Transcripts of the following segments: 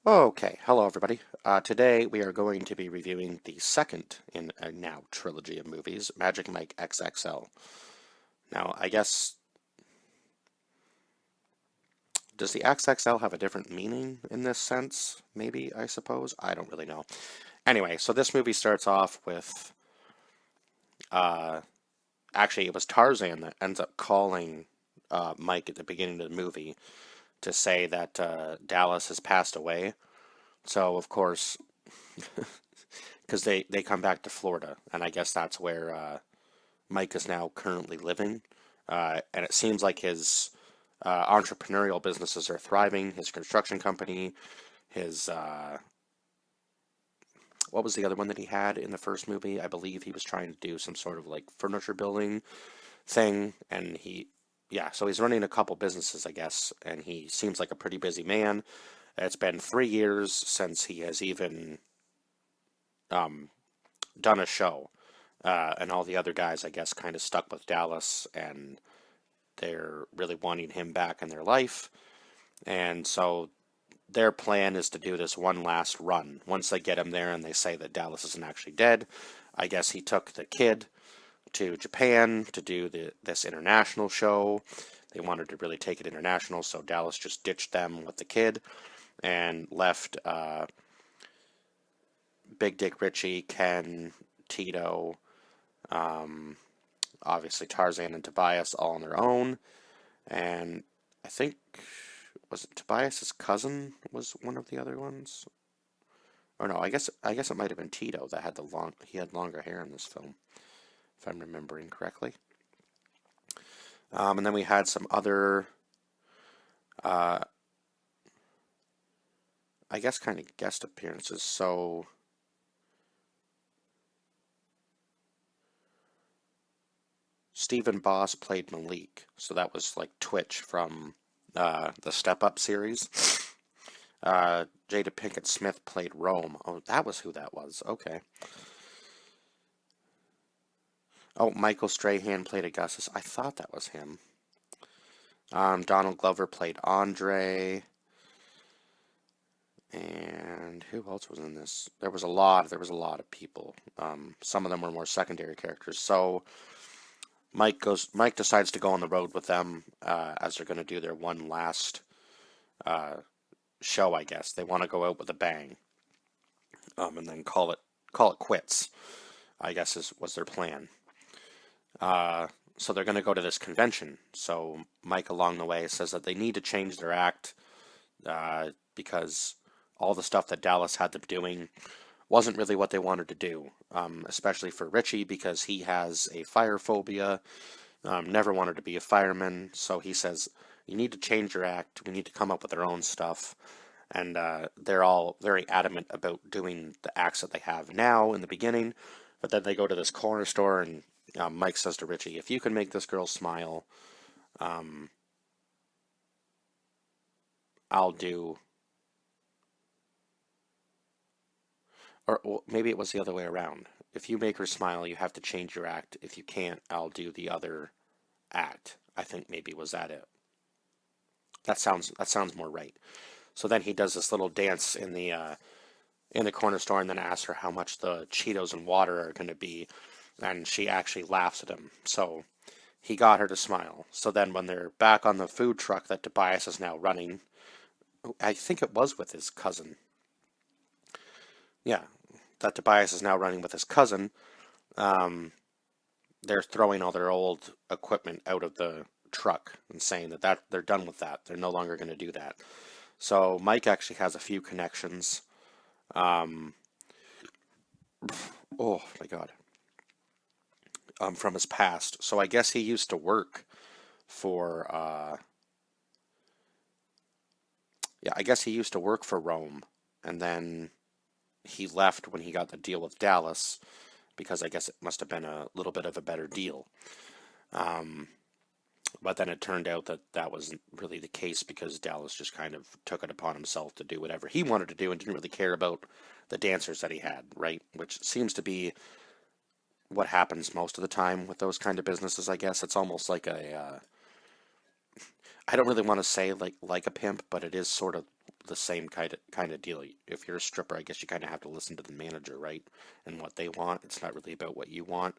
Okay, hello everybody. Today we are going to be reviewing the second in a now trilogy of movies, Magic Mike XXL. Now, I guess, does the XXL have a different meaning in this sense? Maybe, I suppose? I don't really know. Anyway, so this movie starts off with, uh, actually it was Tarzan that ends up calling Mike at the beginning of the movie to say that Dallas has passed away. So, of course, because they come back to Florida, and I guess that's where Mike is now currently living. And it seems like his entrepreneurial businesses are thriving. His construction company, his what was the other one that he had in the first movie? I believe he was trying to do some sort of like furniture building thing, and yeah, so he's running a couple businesses, I guess, and he seems like a pretty busy man. It's been 3 years since he has even um, done a show. And all the other guys, I guess, kind of stuck with Dallas, and they're really wanting him back in their life. And so their plan is to do this one last run. Once they get him there and they say that Dallas isn't actually dead, I guess he took the kid to Japan to do this international show. They wanted to really take it international, so Dallas just ditched them with the kid and left Big Dick Richie, Ken, Tito, um, obviously Tarzan and Tobias all on their own. And I think, was it Tobias's cousin was one of the other ones? Or no, I guess it might have been Tito that had he had longer hair in this film, if I'm remembering correctly. And then we had some other, uh, I guess, kind of guest appearances. So Stephen Boss played Malik, so that was like Twitch from the Step Up series. Jada Pinkett Smith played Rome. Oh, that was who that was. Okay. Oh, Michael Strahan played Augustus. I thought that was him. Donald Glover played Andre. And who else was in this? There was a lot of people. Some of them were more secondary characters. So Mike decides to go on the road with them as they're going to do their one last uh, show, I guess. They want to go out with a bang, and then call it quits, I guess was their plan. So they're going to go to this convention. So Mike along the way says that they need to change their act because all the stuff that Dallas had them doing wasn't really what they wanted to do, especially for Richie because he has a fire phobia, never wanted to be a fireman. So he says, you need to change your act. We need to come up with our own stuff. And they're all very adamant about doing the acts that they have now in the beginning. But then they go to this corner store, and Mike says to Richie, if you can make this girl smile, um, I'll do. Or well, maybe it was the other way around. If you make her smile, you have to change your act. If you can't, I'll do the other act. I think maybe was that it. That sounds more right. So then he does this little dance in the corner store, and then asks her how much the Cheetos and water are going to be, and she actually laughs at him. So he got her to smile. So then when they're back on the food truck that Tobias is now running, I think it was with his cousin. Yeah, that Tobias is now running with his cousin. Um, they're throwing all their old equipment out of the truck and saying that they're done with that. They're no longer going to do that. So Mike actually has a few connections. Um, oh my God. From his past. So I guess he used to work for yeah, I guess he used to work for Rome, and then he left when he got the deal with Dallas because I guess it must have been a little bit of a better deal. Um, but then it turned out that that wasn't really the case because Dallas just kind of took it upon himself to do whatever he wanted to do and didn't really care about the dancers that he had, right? Which seems to be what happens most of the time with those kind of businesses, I guess. It's almost like I don't really want to say like a pimp, but it is sort of the same kind of deal. If you're a stripper, I guess you kind of have to listen to the manager, right? And what they want. It's not really about what you want.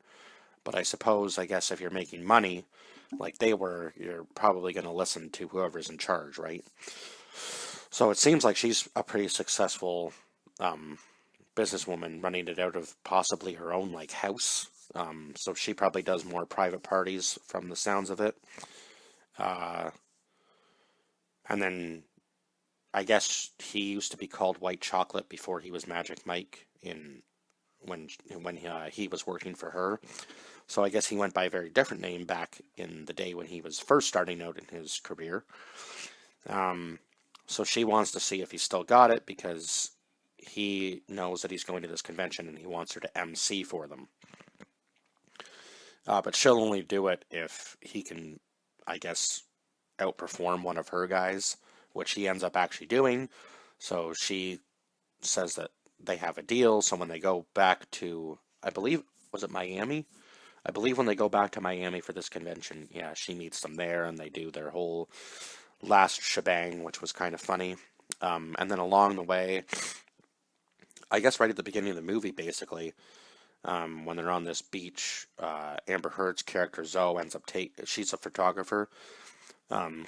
But I suppose, I guess, if you're making money, like they were, you're probably going to listen to whoever's in charge, right? So it seems like she's a pretty successful businesswoman running it out of possibly her own like house. So she probably does more private parties from the sounds of it. Uh, and then I guess he used to be called White Chocolate before he was Magic Mike in when he was working for her. So I guess he went by a very different name back in the day when he was first starting out in his career. So she wants to see if he still got it because he knows that he's going to this convention and he wants her to MC for them. But she'll only do it if he can, I guess, outperform one of her guys, which he ends up actually doing. So she says that they have a deal. So when they go back to, I believe, was it Miami? I believe when they go back to Miami for this convention, yeah, she meets them there and they do their whole last shebang, which was kind of funny. And then along the way, I guess right at the beginning of the movie, basically, when they're on this beach, Amber Heard's character Zoe ends up she's a photographer,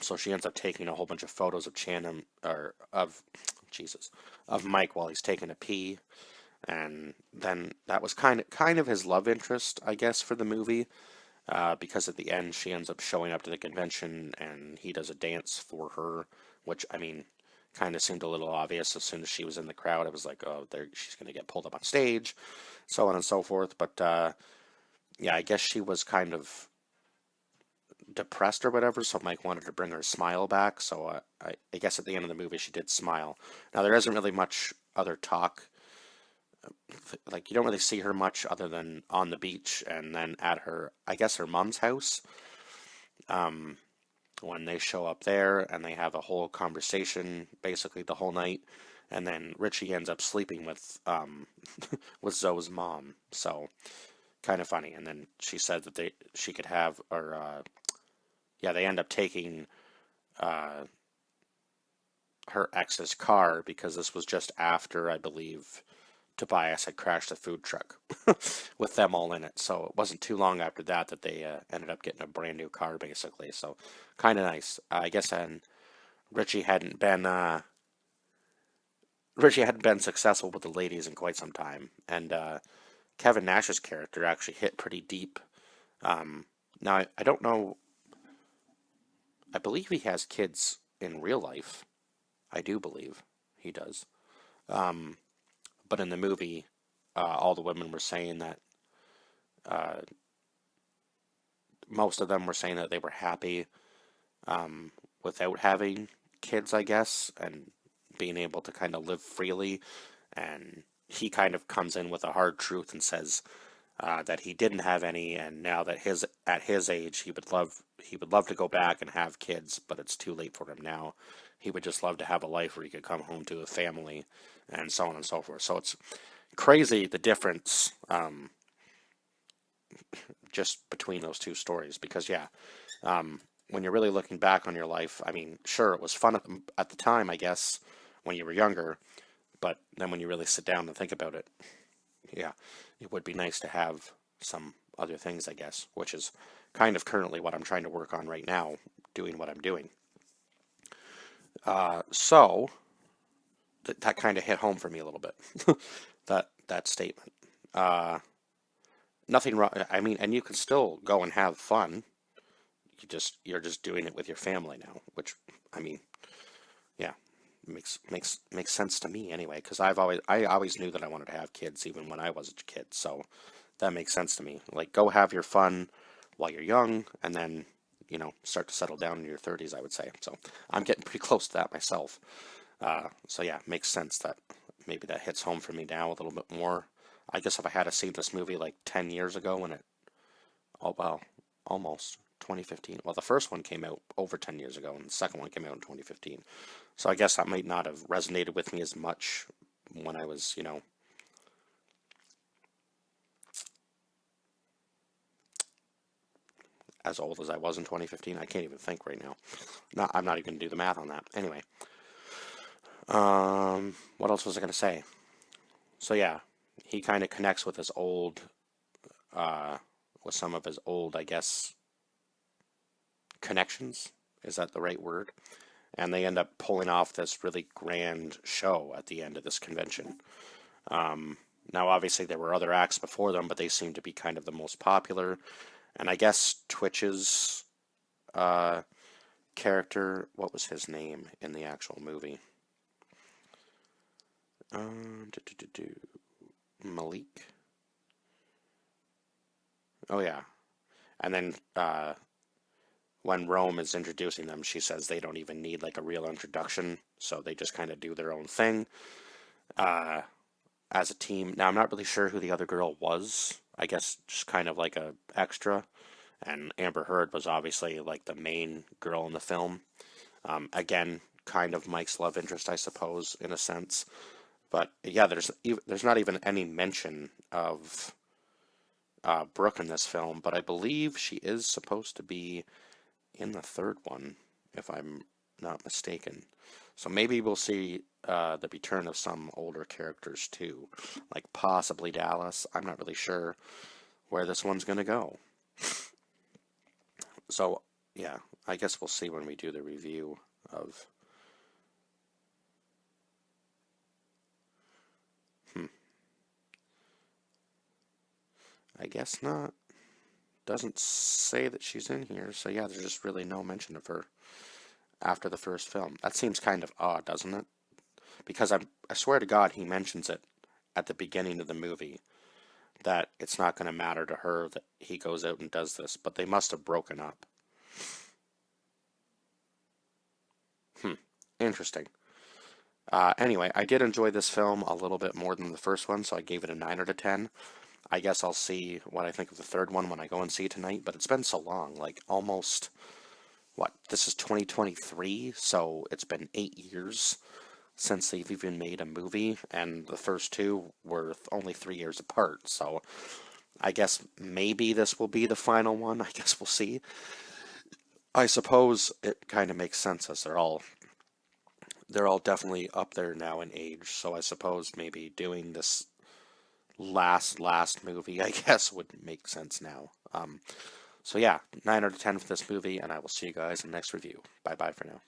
so she ends up taking a whole bunch of photos of Channing or of Mike while he's taking a pee, and then that was kind of his love interest, I guess, for the movie, because at the end she ends up showing up to the convention and he does a dance for her, which I mean, kind of seemed a little obvious as soon as she was in the crowd. It was like, oh, she's going to get pulled up on stage, so on and so forth. But yeah, I guess she was kind of depressed or whatever, so Mike wanted to bring her smile back. So I guess at the end of the movie she did smile. Now there isn't really much other talk. Like you don't really see her much other than on the beach and then at her, I guess her mom's house. When they show up there and they have a whole conversation basically the whole night, and then Richie ends up sleeping with with Zoe's mom. So kind of funny. And then she said that she could have, or yeah, they end up taking uh, her ex's car because this was just after, I believe, Tobias had crashed the food truck with them all in it. So it wasn't too long after that they ended up getting a brand new car, basically. So kind of nice. I guess and Richie hadn't been successful with the ladies in quite some time, and Kevin Nash's character actually hit pretty deep. Now I don't know. I believe he has kids in real life. I do believe he does. But in the movie, all the women were saying that uh, most of them were saying that they were happy without having kids, I guess, and being able to kind of live freely. And he kind of comes in with a hard truth and says that he didn't have any, and now that at his age, he would love to go back and have kids, but it's too late for him now. He would just love to have a life where he could come home to a family, and so on and so forth. So it's crazy the difference just between those two stories, because yeah, when you're really looking back on your life, I mean, sure, it was fun at the time, I guess, when you were younger, but then when you really sit down and think about it, yeah, it would be nice to have some other things, I guess, which is kind of currently what I'm trying to work on right now, doing what I'm doing. So that kind of hit home for me a little bit, that statement. Nothing wrong. I mean, and you can still go and have fun. You're just doing it with your family now, which I mean, yeah, makes sense to me anyway. Because I always knew that I wanted to have kids even when I was a kid, so that makes sense to me. Like, go have your fun while you're young, and then start to settle down in your 30s, I would say. So I'm getting pretty close to that myself. So yeah, makes sense that maybe that hits home for me now a little bit more. I guess if I had seen this movie like 10 years ago when oh well, almost 2015. Well, the first one came out over 10 years ago, and the second one came out in 2015. So I guess that might not have resonated with me as much when I was, as old as I was in 2015. I can't even think right now. I'm not even going to do the math on that. Anyway, What else was I gonna say? So yeah, he kind of connects with his old, uh, with some of his old, I guess, connections. Is that the right word? And they end up pulling off this really grand show at the end of this convention. Now, obviously, there were other acts before them, but they seem to be kind of the most popular. And I guess Twitch's uh, character, what was his name in the actual movie? Do, do, do, do. Malik? Oh, yeah. And then when Rome is introducing them, she says they don't even need like a real introduction, so they just kind of do their own thing uh, as a team. Now, I'm not really sure who the other girl was. I guess just kind of like a extra. And Amber Heard was obviously like the main girl in the film. Again, kind of Mike's love interest, I suppose, in a sense. But yeah, there's not even any mention of Brooke in this film, but I believe she is supposed to be in the third one, if I'm not mistaken. So maybe we'll see the return of some older characters too, like possibly Dallas. I'm not really sure where this one's gonna go. So yeah, I guess we'll see when we do the review of. I guess not. Doesn't say that she's in here, so yeah, there's just really no mention of her after the first film. That seems kind of odd, doesn't it? Because I swear to God, he mentions it at the beginning of the movie that it's not going to matter to her that he goes out and does this, but they must have broken up. Interesting. Anyway, I did enjoy this film a little bit more than the first one, so I gave it a 9 out of 10. I guess I'll see what I think of the third one when I go and see it tonight, but it's been so long, like almost, what, this is 2023, so it's been 8 years since they've even made a movie, and the first two were only 3 years apart, so I guess maybe this will be the final one. I guess we'll see. I suppose it kind of makes sense as they're all definitely up there now in age, so I suppose maybe doing this last movie, I guess, would make sense now. So yeah, 9 out of 10 for this movie, and I will see you guys in the next review. Bye bye for now.